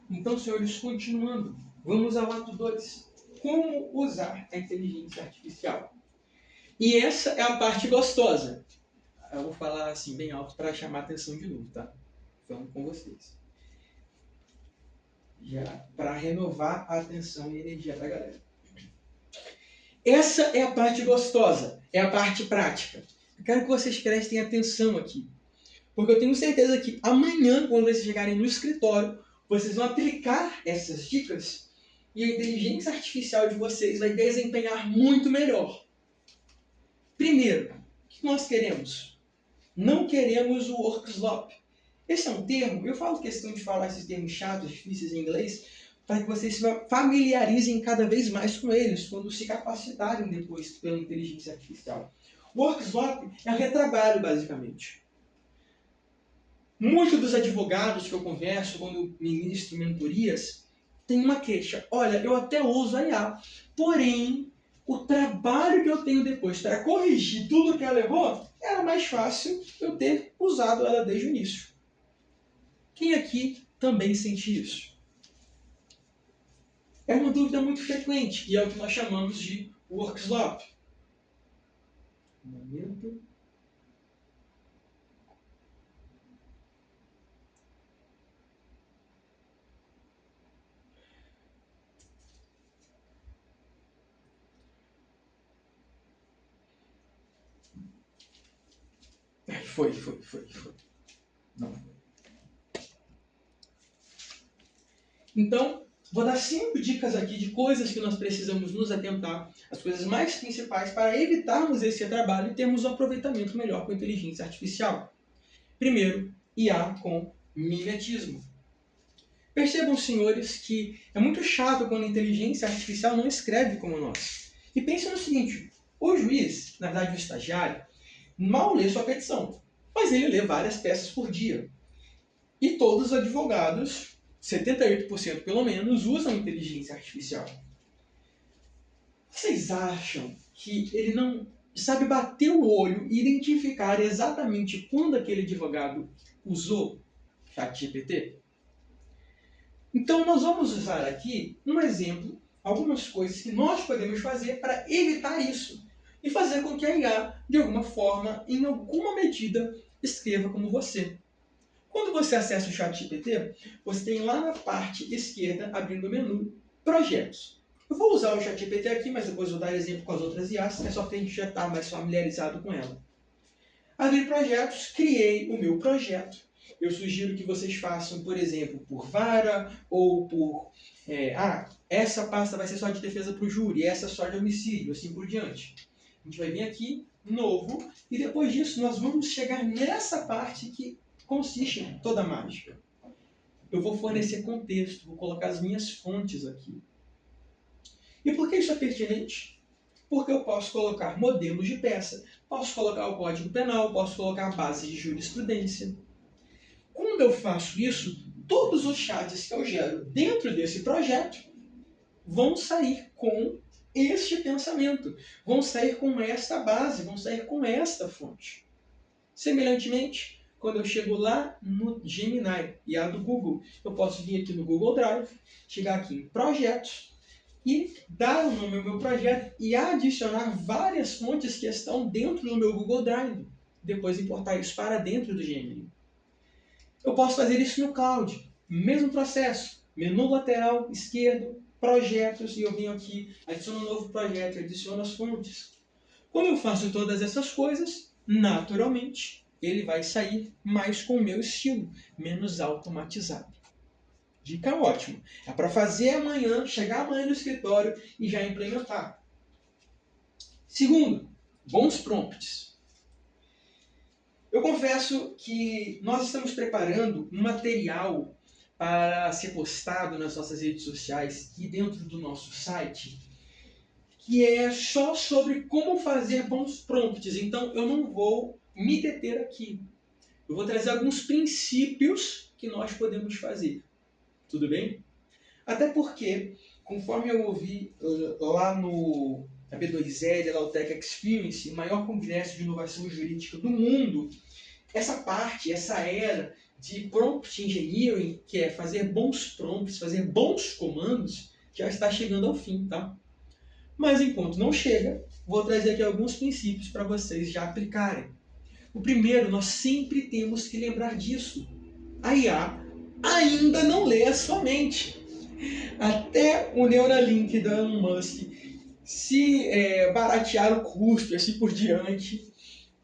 Então, senhores, continuando, vamos ao ato 2. Como usar a inteligência artificial? E essa é a parte gostosa. Eu vou falar assim bem alto para chamar a atenção de novo, tá? Vamos com vocês. Já para renovar a atenção e energia da galera. Essa é a parte gostosa, é a parte prática. Eu quero que vocês prestem atenção aqui. Porque eu tenho certeza que amanhã, quando vocês chegarem no escritório, vocês vão aplicar essas dicas e a inteligência artificial de vocês vai desempenhar muito melhor. Primeiro, o que nós queremos? Não queremos o work slop. Esse é um termo, eu falo questão de falar esses termos chatos, difíceis em inglês, para que vocês se familiarizem cada vez mais com eles, quando se capacitarem depois pela inteligência artificial. O work slop é um retrabalho, basicamente. Muitos dos advogados que eu converso quando eu ministro mentorias têm uma queixa. Olha, eu até uso a IA, porém, o trabalho que eu tenho depois para corrigir tudo que ela errou, era mais fácil eu ter usado ela desde o início. Quem aqui também sente isso? É uma dúvida muito frequente e é o que nós chamamos de work slop. Um momento. Foi. Não foi. Então, vou dar 5 dicas aqui de coisas que nós precisamos nos atentar, as coisas mais principais para evitarmos esse trabalho e termos um aproveitamento melhor com a inteligência artificial. Primeiro, IA com mimetismo. Percebam, senhores, que é muito chato quando a inteligência artificial não escreve como nós. E pense no seguinte, o juiz, na verdade o estagiário, mal lê sua petição, mas ele lê várias peças por dia. E todos os advogados, 78% pelo menos, usam inteligência artificial. Vocês acham que ele não sabe bater o olho e identificar exatamente quando aquele advogado usou ChatGPT? Então, nós vamos usar aqui um exemplo, algumas coisas que nós podemos fazer para evitar isso e fazer com que a IA, de alguma forma, em alguma medida, escreva como você. Quando você acessa o ChatGPT, você tem lá na parte esquerda, abrindo o menu, Projetos. Eu vou usar o ChatGPT aqui, mas depois vou dar exemplo com as outras IAs, é só para a gente já estar mais familiarizado com ela. Abri projetos, criei o meu projeto. Eu sugiro que vocês façam, por exemplo, por vara ou por... essa pasta vai ser só de defesa para o júri, essa só de homicídio, assim por diante. A gente vai vir aqui, novo, e depois disso nós vamos chegar nessa parte que consiste em toda a mágica. Eu vou fornecer contexto, vou colocar as minhas fontes aqui. E por que isso é pertinente? Porque eu posso colocar modelos de peça, posso colocar o Código Penal, posso colocar a base de jurisprudência. Quando eu faço isso, todos os chats que eu gero dentro desse projeto vão sair com este pensamento, vão sair com esta base, vão sair com esta fonte. Semelhantemente, quando eu chego lá no Gemini e a do Google, eu posso vir aqui no Google Drive, chegar aqui em Projetos, e dar o nome ao meu projeto e adicionar várias fontes que estão dentro do meu Google Drive. Depois importar isso para dentro do Gemini. Eu posso fazer isso no Cloud. Mesmo processo. Menu lateral esquerdo, projetos, e eu venho aqui, adiciono um novo projeto, adiciono as fontes. Quando eu faço todas essas coisas, naturalmente, ele vai sair mais com o meu estilo, menos automatizado. Dica ótima. É para fazer amanhã, chegar amanhã no escritório e já implementar. Segundo, bons prompts. Eu confesso que nós estamos preparando um material para ser postado nas nossas redes sociais e dentro do nosso site, que é só sobre como fazer bons prompts. Então eu não vou me deter aqui. Eu vou trazer alguns princípios que nós podemos fazer. Tudo bem? Até porque, conforme eu ouvi lá no B2L, lá o Tech Experience, o maior congresso de inovação jurídica do mundo, essa parte, essa era de prompt engineering, que é fazer bons prompts, fazer bons comandos, já está chegando ao fim, tá? Mas enquanto não chega, vou trazer aqui alguns princípios para vocês já aplicarem. O primeiro, nós sempre temos que lembrar disso. A IA ainda não lê a sua mente. Até o Neuralink da Elon Musk se baratear o custo e assim por diante,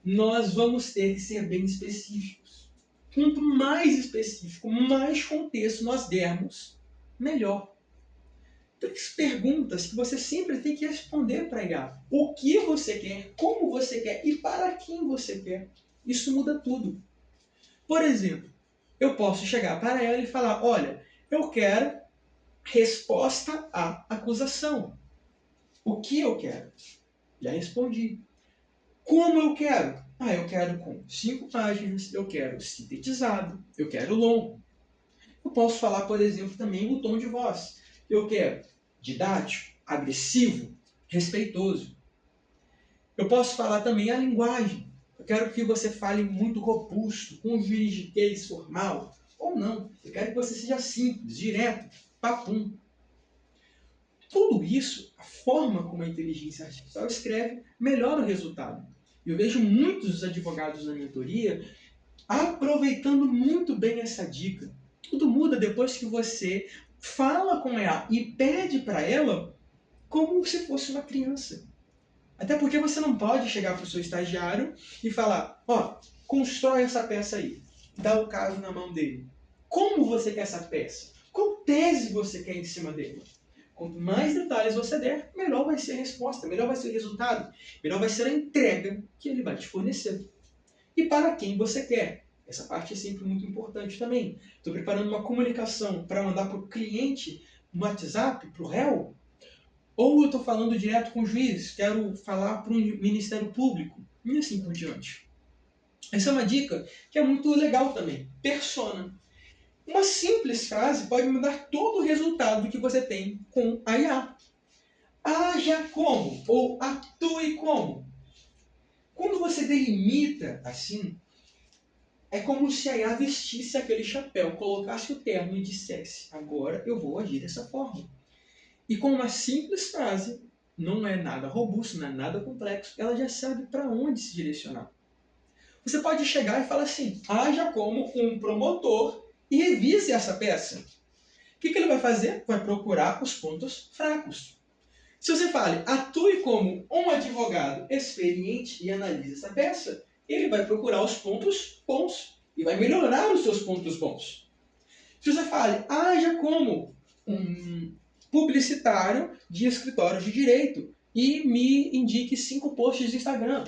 nós vamos ter que ser bem específicos. Quanto mais específico, mais contexto nós dermos, melhor. 3 perguntas que você sempre tem que responder para a IA. O que você quer, como você quer e para quem você quer. Isso muda tudo. Por exemplo, eu posso chegar para ela e falar, olha, eu quero resposta à acusação. O que eu quero? Já respondi. Como eu quero? Eu quero com 5 páginas, eu quero sintetizado, eu quero longo. Eu posso falar, por exemplo, também o tom de voz. Eu quero didático, agressivo, respeitoso. Eu posso falar também a linguagem. Eu quero que você fale muito robusto, com juridiquês formal, ou não. Eu quero que você seja simples, direto, papum. Tudo isso, a forma como a inteligência artificial escreve, melhora o resultado. Eu vejo muitos advogados na mentoria aproveitando muito bem essa dica. Tudo muda depois que você fala com ela e pede para ela como se fosse uma criança. Até porque você não pode chegar para o seu estagiário e falar, constrói essa peça aí. Dá o caso na mão dele. Como você quer essa peça? Qual tese você quer em cima dele? Quanto mais detalhes você der, melhor vai ser a resposta, melhor vai ser o resultado, melhor vai ser a entrega que ele vai te fornecer. E para quem você quer. Essa parte é sempre muito importante também. Estou preparando uma comunicação para mandar para o cliente no WhatsApp, para o réu, ou eu estou falando direto com o juiz, quero falar para o Ministério Público, e assim por diante. Essa é uma dica que é muito legal também. Persona. Uma simples frase pode mudar todo o resultado que você tem com a IA. Haja como, ou atue como. Quando você delimita assim, é como se a IA vestisse aquele chapéu, colocasse o terno e dissesse, agora eu vou agir dessa forma. E com uma simples frase, não é nada robusto, não é nada complexo, ela já sabe para onde se direcionar. Você pode chegar e falar assim, haja como um promotor e revise essa peça. O que ele vai fazer? Vai procurar os pontos fracos. Se você fala, atue como um advogado experiente e analise essa peça, ele vai procurar os pontos bons e vai melhorar os seus pontos bons. Se você fala, haja como um publicitário de escritório de direito e me indique 5 posts de Instagram.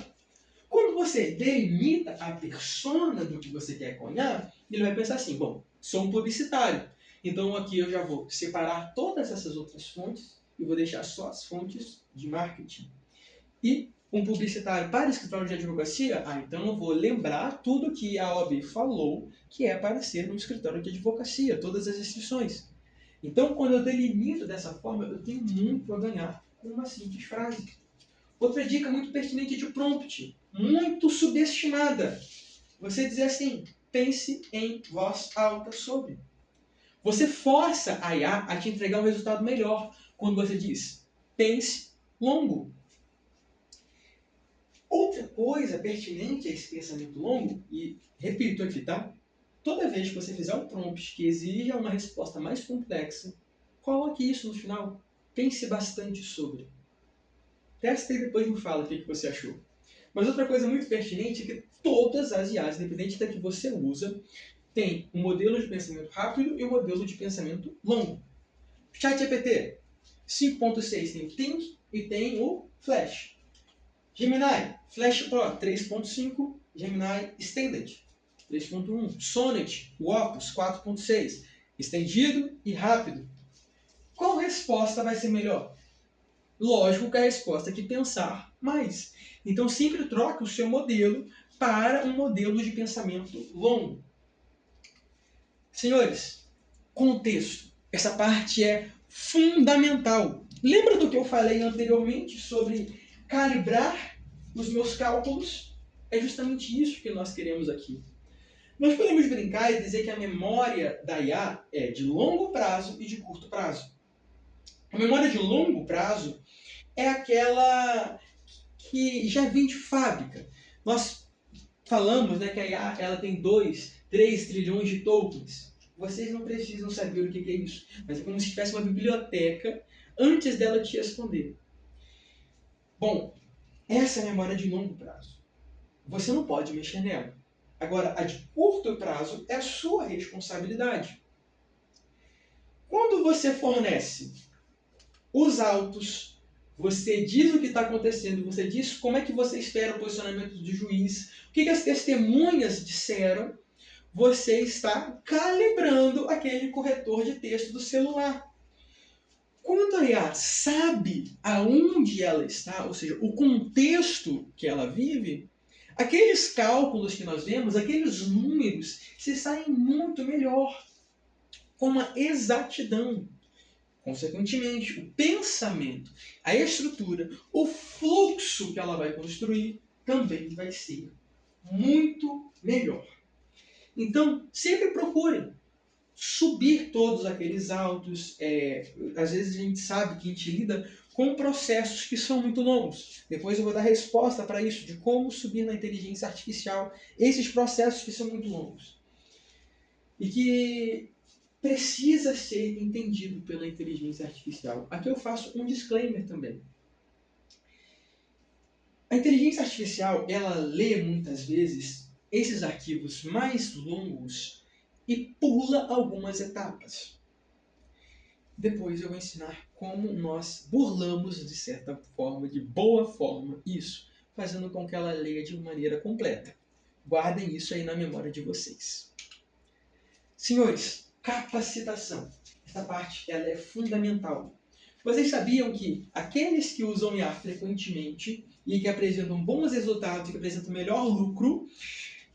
Quando você delimita a persona do que você quer cunhar, ele vai pensar assim, bom, sou um publicitário, então aqui eu já vou separar todas essas outras fontes e vou deixar só as fontes de marketing. E um publicitário para escritório de advocacia, então eu vou lembrar tudo que a OAB falou que é para ser um escritório de advocacia, todas as restrições. Então, quando eu delimito dessa forma, eu tenho muito a ganhar com uma simples frase. Outra dica muito pertinente de prompt, muito subestimada. Você dizer assim, pense em voz alta sobre. Você força a IA a te entregar um resultado melhor quando você diz, pense longo. Outra coisa pertinente a esse pensamento longo, e repito aqui, tá? Toda vez que você fizer um prompt que exija uma resposta mais complexa, coloque isso no final. Pense bastante sobre. Testa e depois me fala o que você achou. Mas outra coisa muito pertinente é que todas as IAs, independente da que você usa, tem um modelo de pensamento rápido e um modelo de pensamento longo. ChatGPT 5.6 tem o Think e tem o Flash. Gemini, Flash Pro 3.5, Gemini Extended 3.1, Sonnet, o Opus 4.6, estendido e rápido. Qual resposta vai ser melhor? Lógico que a resposta é que pensar mais. Então sempre troque o seu modelo para um modelo de pensamento longo. Senhores, contexto. Essa parte é fundamental. Lembra do que eu falei anteriormente sobre calibrar os meus cálculos? É justamente isso que nós queremos aqui. Nós podemos brincar e dizer que a memória da IA é de longo prazo e de curto prazo. A memória de longo prazo é aquela que já vem de fábrica. Nós falamos, né, que a IA ela tem 2, 3 trilhões de tokens. Vocês não precisam saber o que é isso, mas é como se tivesse uma biblioteca antes dela te responder. Bom, essa é a memória de longo prazo. Você não pode mexer nela. Agora, a de curto prazo é a sua responsabilidade. Quando você fornece os autos, você diz o que está acontecendo, você diz como é que você espera o posicionamento do juiz, o que as testemunhas disseram, você está calibrando aquele corretor de texto do celular. Quando a IA sabe aonde ela está, ou seja, o contexto que ela vive, aqueles cálculos que nós vemos, aqueles números, se saem muito melhor, com uma exatidão. Consequentemente, o pensamento, a estrutura, o fluxo que ela vai construir também vai ser muito melhor. Então, sempre procurem subir todos aqueles autos. Às vezes a gente sabe que a gente lida com processos que são muito longos. Depois eu vou dar resposta para isso, de como subir na inteligência artificial esses processos que são muito longos. E que precisa ser entendido pela inteligência artificial. Aqui eu faço um disclaimer também. A inteligência artificial, ela lê muitas vezes esses arquivos mais longos e pula algumas etapas. Depois eu vou ensinar como nós burlamos, de certa forma, de boa forma, isso, fazendo com que ela leia de maneira completa. Guardem isso aí na memória de vocês. Senhores, capacitação. Essa parte ela é fundamental. Vocês sabiam que aqueles que usam IA frequentemente e que apresentam bons resultados e que apresentam melhor lucro,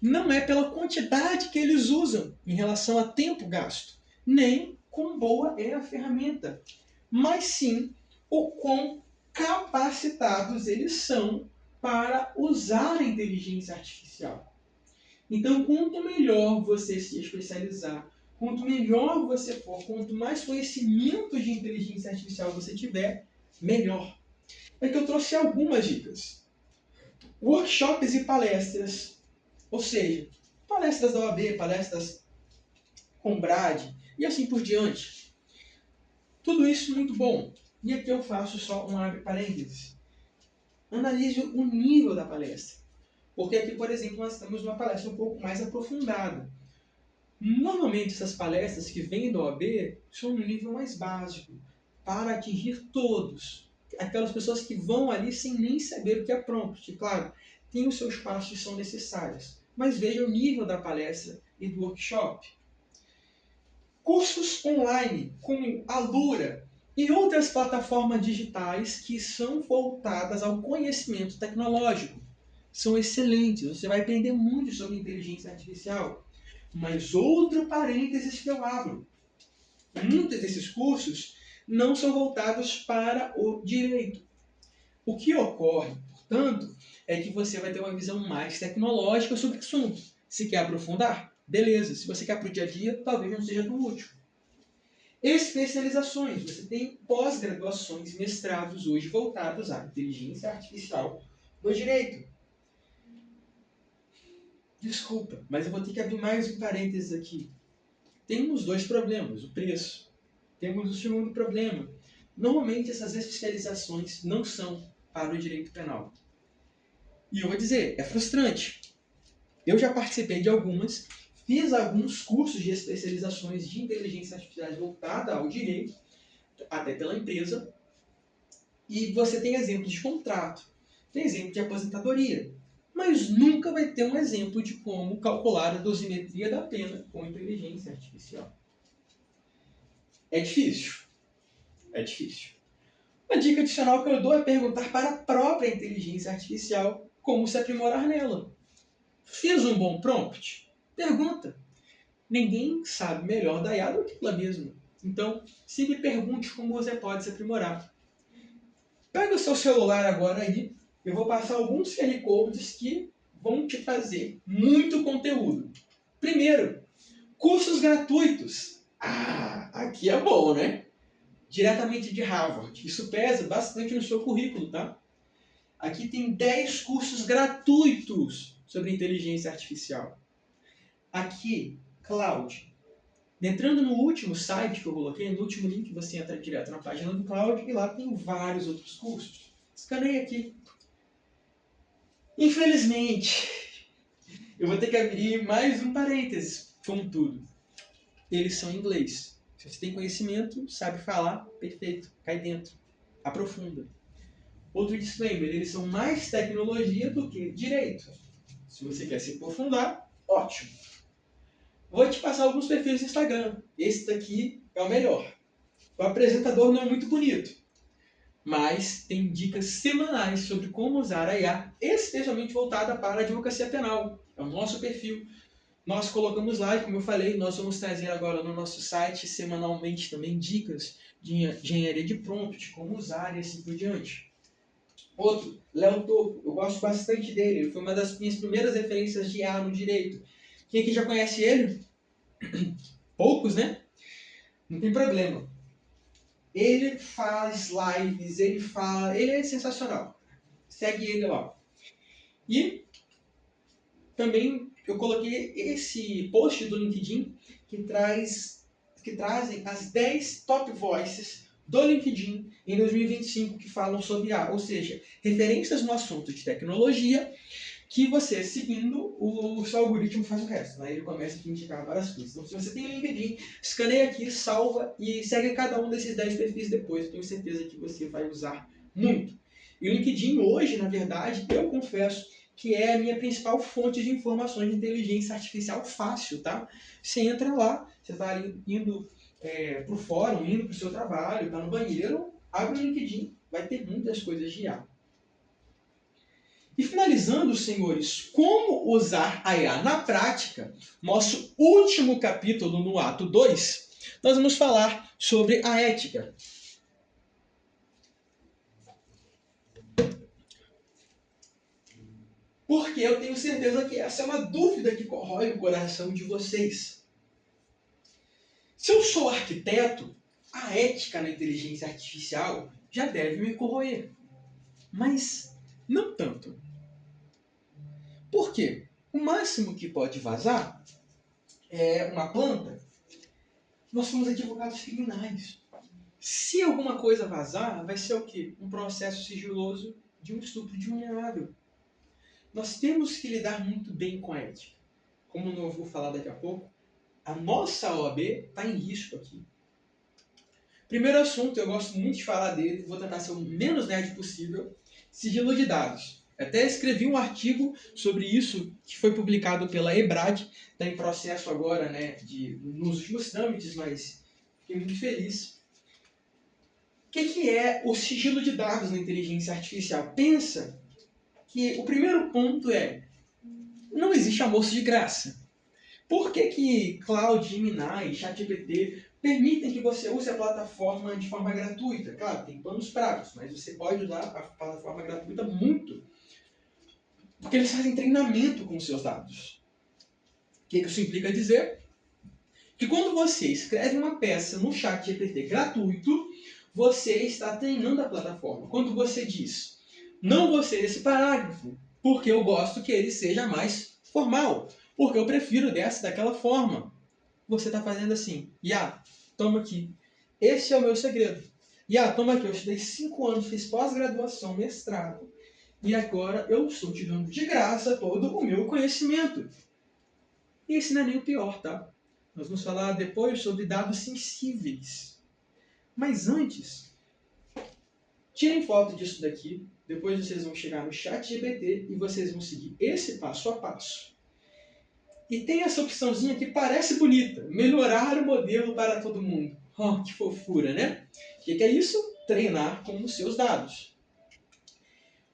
não é pela quantidade que eles usam em relação a tempo gasto, nem quão boa é a ferramenta, mas sim o quão capacitados eles são para usar a inteligência artificial. Então, quanto melhor você se especializar, quanto melhor você for, quanto mais conhecimento de inteligência artificial você tiver, melhor. É que eu trouxe algumas dicas. Workshops e palestras, ou seja, palestras da OAB, palestras com Brad e assim por diante. Tudo isso muito bom. E aqui eu faço só um abre parênteses. Analise o nível da palestra. Porque aqui, por exemplo, nós temos uma palestra um pouco mais aprofundada. Normalmente essas palestras que vêm da OAB são no nível mais básico, para atingir todos. Aquelas pessoas que vão ali sem nem saber o que é prompt. Claro, tem os seus passos que são necessários, mas veja o nível da palestra e do workshop. Cursos online, como a Alura e outras plataformas digitais que são voltadas ao conhecimento tecnológico. São excelentes, você vai aprender muito sobre inteligência artificial. Mas outro parênteses que eu abro. Muitos desses cursos não são voltados para o direito. O que ocorre, portanto, é que você vai ter uma visão mais tecnológica sobre o assunto. Se quer aprofundar, beleza. Se você quer para o dia a dia, talvez não seja tão útil. Especializações. Você tem pós-graduações, mestrados hoje voltados à inteligência artificial no direito. Desculpa, mas eu vou ter que abrir mais um parênteses aqui. Temos dois problemas. O preço. Temos o segundo problema. Normalmente essas especializações não são para o direito penal. E eu vou dizer, é frustrante. Eu já participei de algumas, fiz alguns cursos de especializações de inteligência artificial voltada ao direito, até pela empresa, e você tem exemplos de contrato, tem exemplo de aposentadoria, mas nunca vai ter um exemplo de como calcular a dosimetria da pena com inteligência artificial. É difícil. É difícil. Uma dica adicional que eu dou é perguntar para a própria inteligência artificial como se aprimorar nela. Fiz um bom prompt? Pergunta. Ninguém sabe melhor da IA do que ela mesma. Então, se me pergunte como você pode se aprimorar. Pega o seu celular agora aí, eu vou passar alguns QR Codes que vão te trazer muito conteúdo. Primeiro, cursos gratuitos. Aqui é bom, né? Diretamente de Harvard. Isso pesa bastante no seu currículo, tá? Aqui tem 10 cursos gratuitos sobre inteligência artificial. Aqui, Cloud. Entrando no último site que eu coloquei, no último link, você entra direto na página do Cloud e lá tem vários outros cursos. Escaneie aqui. Infelizmente, eu vou ter que abrir mais um parênteses, como tudo. Eles são em inglês. Se você tem conhecimento, sabe falar, perfeito, cai dentro, aprofunda. Outro disclaimer, eles são mais tecnologia do que direito. Se você quer se aprofundar, ótimo. Vou te passar alguns perfis do Instagram. Esse daqui é o melhor. O apresentador não é muito bonito, mas tem dicas semanais sobre como usar a IA, especialmente voltada para a advocacia penal. É o nosso perfil. Nós colocamos lá, e como eu falei, nós vamos trazer agora no nosso site semanalmente também dicas de engenharia de prompt, como usar e assim por diante. Outro, Léo Toco, eu gosto bastante dele, ele foi uma das minhas primeiras referências de IA no direito. Quem aqui já conhece ele? Poucos, né? Não tem problema. Ele faz lives, ele é sensacional. Segue ele lá. E também eu coloquei esse post do LinkedIn que trazem as 10 top voices do LinkedIn em 2025 que falam sobre IA, ou seja, referências no assunto de tecnologia que você, seguindo, o seu algoritmo faz o resto. Aí ele começa a te indicar várias coisas. Então, se você tem LinkedIn, escaneia aqui, salva e segue cada um desses 10 perfis depois. Eu tenho certeza que você vai usar muito. E o LinkedIn hoje, na verdade, eu confesso que é a minha principal fonte de informações de inteligência artificial fácil, tá? Você entra lá, você está indo para o fórum, indo para o seu trabalho, está no banheiro, abre o LinkedIn, vai ter muitas coisas de IA. E finalizando, senhores, como usar a IA na prática, nosso último capítulo no ato 2, nós vamos falar sobre a ética. Porque eu tenho certeza que essa é uma dúvida que corrói o coração de vocês. Se eu sou arquiteto, a ética na inteligência artificial já deve me corroer. Mas não tanto. Por quê? O máximo que pode vazar é uma planta. Nós somos advogados criminais. Se alguma coisa vazar, vai ser o quê? Um processo sigiloso de um estupro de vulnerável. Nós temos que lidar muito bem com a ética. Como eu vou falar daqui a pouco, a nossa OAB está em risco aqui. Primeiro assunto, eu gosto muito de falar dele, vou tentar ser o menos nerd possível, sigilo de dados. Até escrevi um artigo sobre isso que foi publicado pela EBRAD, está em processo agora, né, nos últimos trâmites, mas fiquei muito feliz. O que é o sigilo de dados na inteligência artificial? Pensa que o primeiro ponto é, não existe almoço de graça. Por que Cloud, Gemini, ChatGPT permitem que você use a plataforma de forma gratuita? Claro, tem planos pagos, mas você pode usar a plataforma gratuita muito. Porque eles fazem treinamento com os seus dados. O que isso implica dizer? Que quando você escreve uma peça no ChatGPT gratuito, você está treinando a plataforma. Quando você diz, não gostei desse parágrafo, porque eu gosto que ele seja mais formal, porque eu prefiro daquela forma. Você está fazendo assim, toma aqui. Esse é o meu segredo. Toma aqui, eu estudei 5 anos, fiz pós-graduação, mestrado, e agora eu estou te dando de graça todo o meu conhecimento. E esse não é nem o pior, tá? Nós vamos falar depois sobre dados sensíveis. Mas antes, tirem foto disso daqui, depois vocês vão chegar no ChatGPT e vocês vão seguir esse passo a passo. E tem essa opçãozinha que parece bonita, melhorar o modelo para todo mundo. Oh, que fofura, né? O que é isso? Treinar com os seus dados.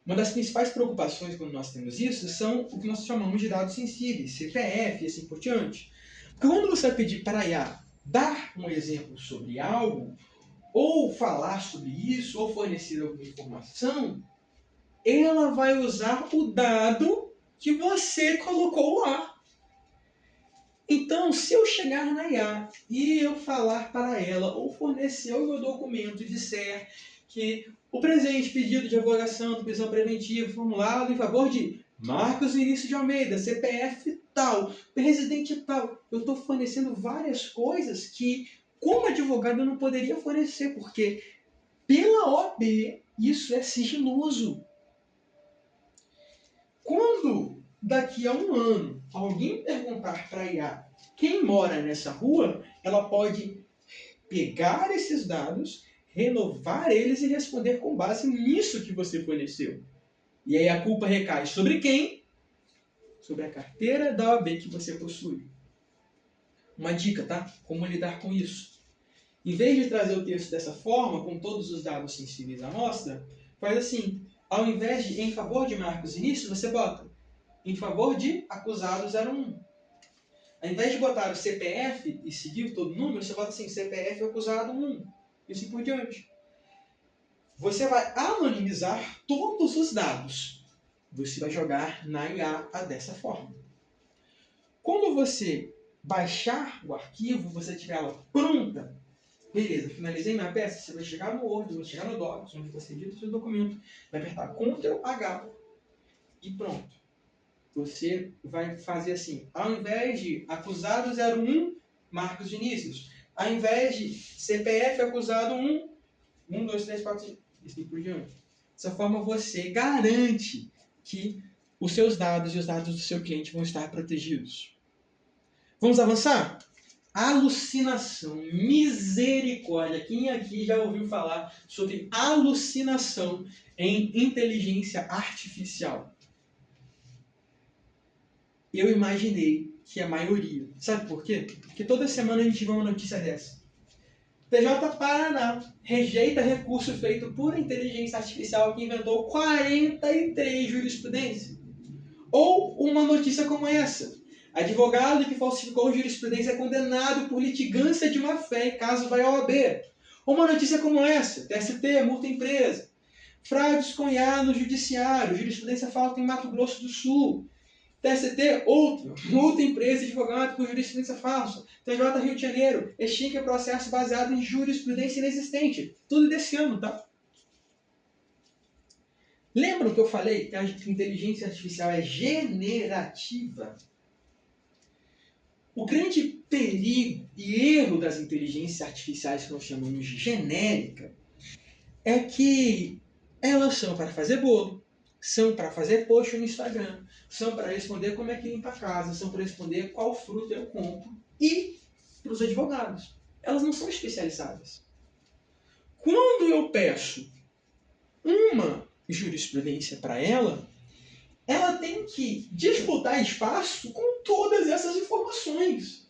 Uma das principais preocupações quando nós temos isso são o que nós chamamos de dados sensíveis, CPF e assim por diante. Porque quando você vai pedir para a IA dar um exemplo sobre algo, ou falar sobre isso, ou fornecer alguma informação, ela vai usar o dado que você colocou lá. Então, se eu chegar na IA e eu falar para ela ou fornecer o meu documento e disser que o presente pedido de revogação de prisão preventiva formulado em favor de Marcos Vinícius de Almeida, CPF tal, presidente tal, eu estou fornecendo várias coisas que, como advogado, eu não poderia fornecer, porque pela OAB isso é sigiloso. Quando daqui a um ano alguém perguntar para a IA quem mora nessa rua, ela pode pegar esses dados, renovar eles e responder com base nisso que você forneceu. E aí a culpa recai sobre quem? Sobre a carteira da OAB que você possui. Uma dica, tá? Como lidar com isso. Em vez de trazer o texto dessa forma, com todos os dados sensíveis à amostra, faz assim. Ao invés de em favor de Marcos Vinícius, você bota em favor de acusado 01. Ao invés de botar o CPF e seguir todo o número, você bota assim, CPF acusado 1. E assim por diante. Você vai anonimizar todos os dados. Você vai jogar na IA dessa forma. Quando você baixar o arquivo, você tiver ela pronta, beleza, finalizei minha peça, você vai chegar no Word, vai chegar no Docs, onde você edita o seu documento, vai apertar Ctrl H e pronto. Você vai fazer assim, ao invés de acusado 01, Marcos Vinícius, ao invés de CPF acusado 1, 1, 2, 3, 4, 5, e assim por diante. Dessa forma você garante que os seus dados e os dados do seu cliente vão estar protegidos. Vamos avançar? Alucinação, misericórdia. Quem aqui já ouviu falar sobre alucinação em inteligência artificial? Eu imaginei que a maioria. Sabe por quê? Porque toda semana a gente vê uma notícia dessa. TJ Paraná rejeita recurso feito por inteligência artificial que inventou 43 jurisprudências. Ou uma notícia como essa. Advogado que falsificou jurisprudência é condenado por litigância de má-fé e caso vai ao OAB. Ou uma notícia como essa. TST, multa empresa. Fraudes com IA no judiciário. Jurisprudência falta em Mato Grosso do Sul. TST, outro, multa empresa e advogado por jurisprudência falsa. TJ Rio de Janeiro, extingue processo baseado em jurisprudência inexistente. Tudo desse ano, tá? Lembram que eu falei que a inteligência artificial é generativa? O grande perigo e erro das inteligências artificiais que nós chamamos de genérica é que elas são para fazer bolo, são para fazer post no Instagram, são para responder como é que limpa a casa, são para responder qual fruta eu compro e para os advogados. Elas não são especializadas. Quando eu peço uma jurisprudência para ela, ela tem que disputar espaço com todas essas informações.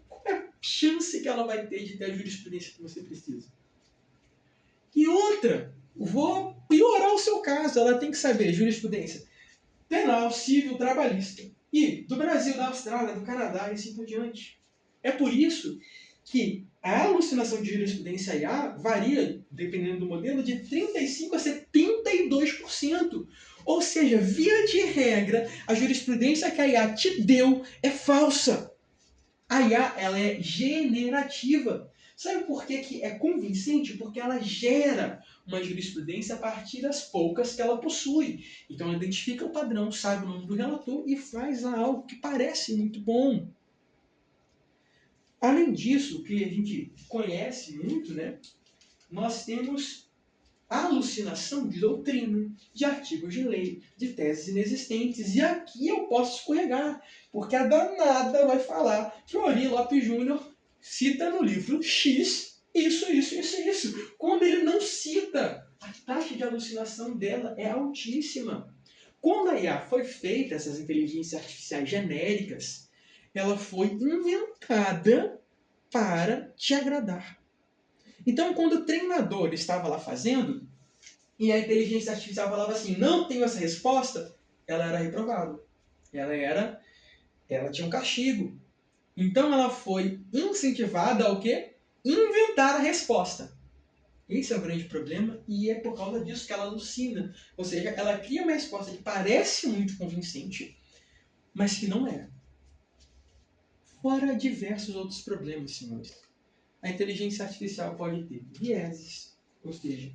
Qual é a chance que ela vai ter de ter a jurisprudência que você precisa? E outra, vou piorar o seu caso, ela tem que saber jurisprudência penal, civil, trabalhista. E do Brasil, da Austrália, do Canadá e assim por diante. É por isso que a alucinação de jurisprudência IA varia, dependendo do modelo, de 35% a 72%. Ou seja, via de regra, a jurisprudência que a IA te deu é falsa. A IA ela é generativa. Sabe por que é convincente? Porque ela gera uma jurisprudência a partir das poucas que ela possui. Então ela identifica o padrão, sabe o nome do relator e faz lá algo que parece muito bom. Além disso, que a gente conhece muito, né? Nós temos a alucinação de doutrina, de artigos de lei, de teses inexistentes. E aqui eu posso escorregar, porque a danada vai falar que Ori Lopes Júnior cita no livro X isso. Quando ele não cita, a taxa de alucinação dela é altíssima. Quando a IA foi feita, essas inteligências artificiais genéricas, ela foi inventada para te agradar. Então, quando o treinador estava lá fazendo, e a inteligência artificial falava assim, não tenho essa resposta, ela era reprovada. Ela tinha um castigo. Então ela foi incentivada ao quê? Inventar a resposta. Esse é o grande problema e é por causa disso que ela alucina. Ou seja, ela cria uma resposta que parece muito convincente, mas que não é. Fora diversos outros problemas, senhores. A inteligência artificial pode ter vieses, ou seja,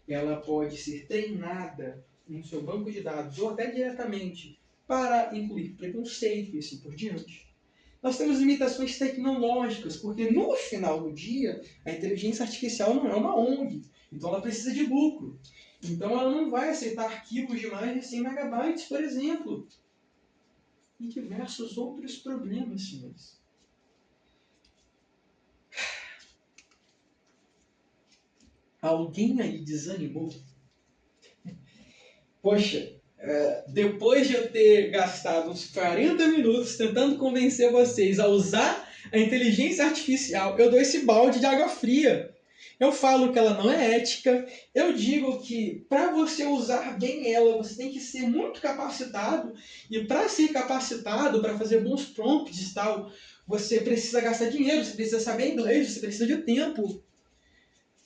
ela pode ser treinada no seu banco de dados ou até diretamente para incluir preconceito e assim por diante. Nós temos limitações tecnológicas, porque no final do dia, a inteligência artificial não é uma ONG, então ela precisa de lucro. Então ela não vai aceitar arquivos de mais de 100 megabytes, por exemplo. E diversos outros problemas, senhores. Alguém aí desanimou? Poxa, depois de eu ter gastado uns 40 minutos tentando convencer vocês a usar a inteligência artificial, eu dou esse balde de água fria. Eu falo que ela não é ética, eu digo que para você usar bem ela, você tem que ser muito capacitado, e para ser capacitado, para fazer bons prompts e tal, você precisa gastar dinheiro, você precisa saber inglês, você precisa de tempo.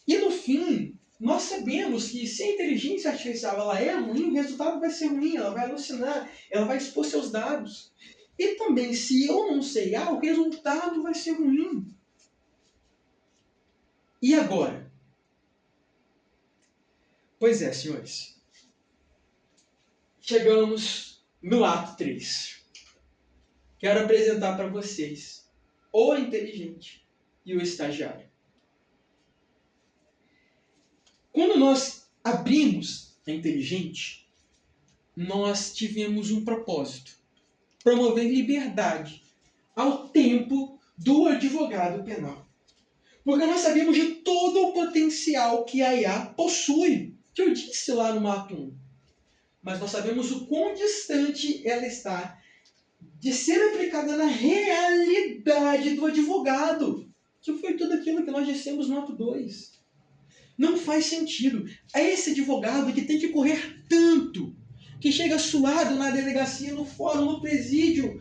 E no fim, nós sabemos que se a inteligência artificial ela é ruim, o resultado vai ser ruim, ela vai alucinar, ela vai expor seus dados. E também, se eu não sei o resultado vai ser ruim. E agora? Pois é, senhores. Chegamos no ato 3. Quero apresentar para vocês o inteligente e o estagiário. Quando nós abrimos a inteligente, nós tivemos um propósito: promover liberdade ao tempo do advogado penal. Porque nós sabemos de todo o potencial que a IA possui, que eu disse lá no ato 1. Mas nós sabemos o quão distante ela está de ser aplicada na realidade do advogado, que foi tudo aquilo que nós dissemos no ato 2. Não faz sentido. É esse advogado que tem que correr tanto, que chega suado na delegacia, no fórum, no presídio,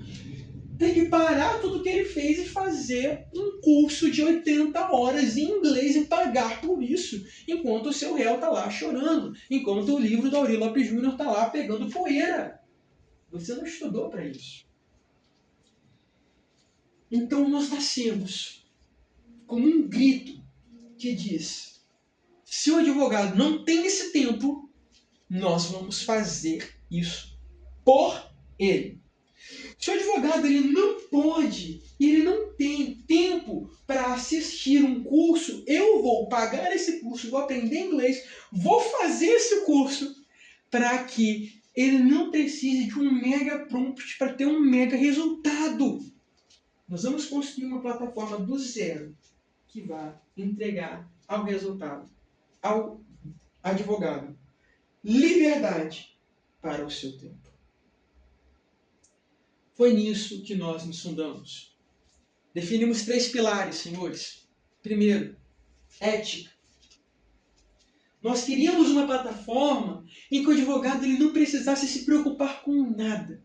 tem que parar tudo que ele fez e fazer um curso de 80 horas em inglês e pagar por isso, enquanto o seu réu está lá chorando, enquanto o livro do Aurélio Lopes Júnior está lá pegando poeira. Você não estudou para isso. Então nós nascemos como um grito que diz: se o advogado não tem esse tempo, nós vamos fazer isso por ele. Se o advogado ele não pode, ele não tem tempo para assistir um curso, eu vou pagar esse curso, vou aprender inglês, vou fazer esse curso para que ele não precise de um mega prompt para ter um mega resultado. Nós vamos construir uma plataforma do zero que vai entregar ao resultado, ao advogado, liberdade para o seu tempo. Foi nisso que nós nos fundamos. Definimos 3 pilares, senhores. Primeiro, ética. Nós queríamos uma plataforma em que o advogado ele não precisasse se preocupar com nada.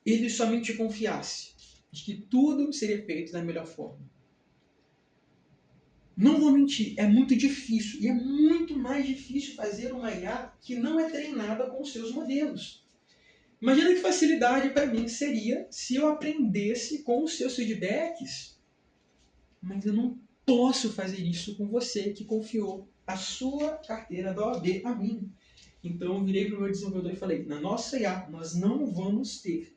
Ele somente confiasse de que tudo seria feito da melhor forma. Não vou mentir, é muito difícil. E é muito mais difícil fazer uma IA que não é treinada com os seus modelos. Imagina que facilidade para mim seria se eu aprendesse com os seus feedbacks, mas eu não posso fazer isso com você que confiou a sua carteira da OAB a mim. Então eu virei para o meu desenvolvedor e falei: na nossa IA nós não vamos ter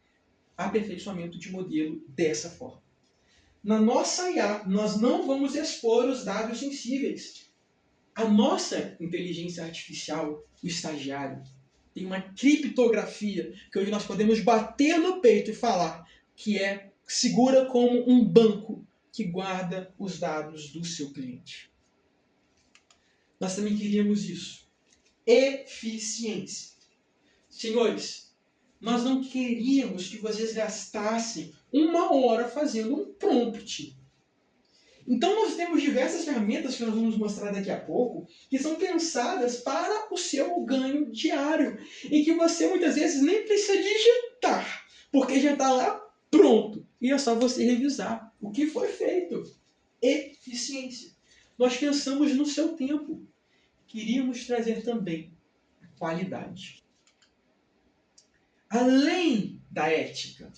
aperfeiçoamento de modelo dessa forma. Na nossa IA nós não vamos expor os dados sensíveis. A nossa inteligência artificial, o estagiário, tem uma criptografia que hoje nós podemos bater no peito e falar que é segura como um banco que guarda os dados do seu cliente. Nós também queríamos isso. Eficiência. Senhores, nós não queríamos que vocês gastassem 1 hora fazendo um prompt. Então nós temos diversas ferramentas que nós vamos mostrar daqui a pouco, que são pensadas para o seu ganho diário, e que você muitas vezes nem precisa digitar, porque já está lá pronto, e é só você revisar o que foi feito. Eficiência. Nós pensamos no seu tempo. Queríamos trazer também a qualidade. Além da ética,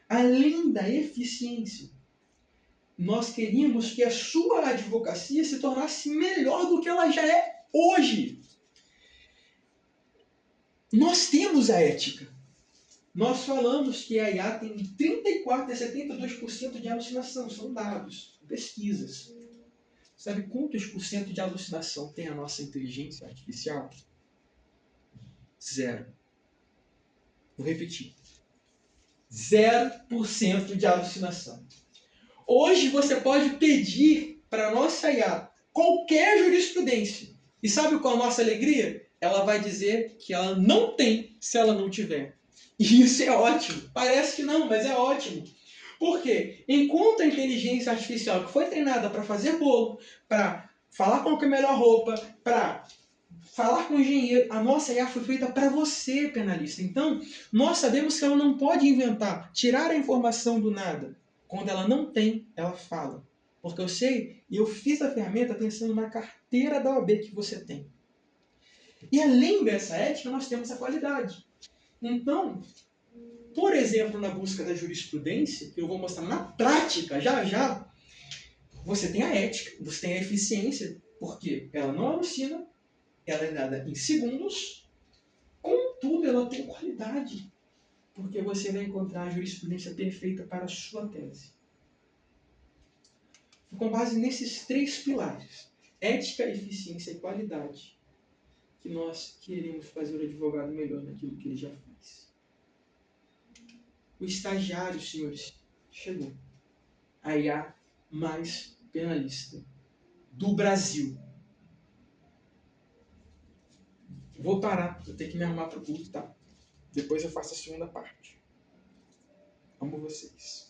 além da eficiência, nós queríamos que a sua advocacia se tornasse melhor do que ela já é hoje. Nós temos a ética. Nós falamos que a IA tem 34% a 72% de alucinação. São dados, pesquisas. Sabe quantos por cento de alucinação tem a nossa inteligência artificial? 0. Vou repetir. 0% de alucinação. Hoje você pode pedir para a nossa IA qualquer jurisprudência. E sabe qual é a nossa alegria? Ela vai dizer que ela não tem se ela não tiver. E isso é ótimo. Parece que não, mas é ótimo. Por quê? Enquanto a inteligência artificial que foi treinada para fazer bolo, para falar qual que é a melhor roupa, para falar com o engenheiro, a nossa IA foi feita para você, penalista. Então, nós sabemos que ela não pode inventar, tirar a informação do nada. Quando ela não tem, ela fala. Porque eu sei, e eu fiz a ferramenta pensando na carteira da OAB que você tem. E além dessa ética, nós temos a qualidade. Então, por exemplo, na busca da jurisprudência, que eu vou mostrar na prática, já já, você tem a ética, você tem a eficiência, porque ela não alucina, ela é dada em segundos, contudo, ela tem qualidade, porque você vai encontrar a jurisprudência perfeita para a sua tese. Com base nesses 3 pilares, ética, eficiência e qualidade, que nós queremos fazer o advogado melhor naquilo que ele já faz. O estagiário, senhores, chegou. A IA mais penalista do Brasil. Vou parar, vou ter que me arrumar para o culto, tá? Depois eu faço a segunda parte. Amo vocês.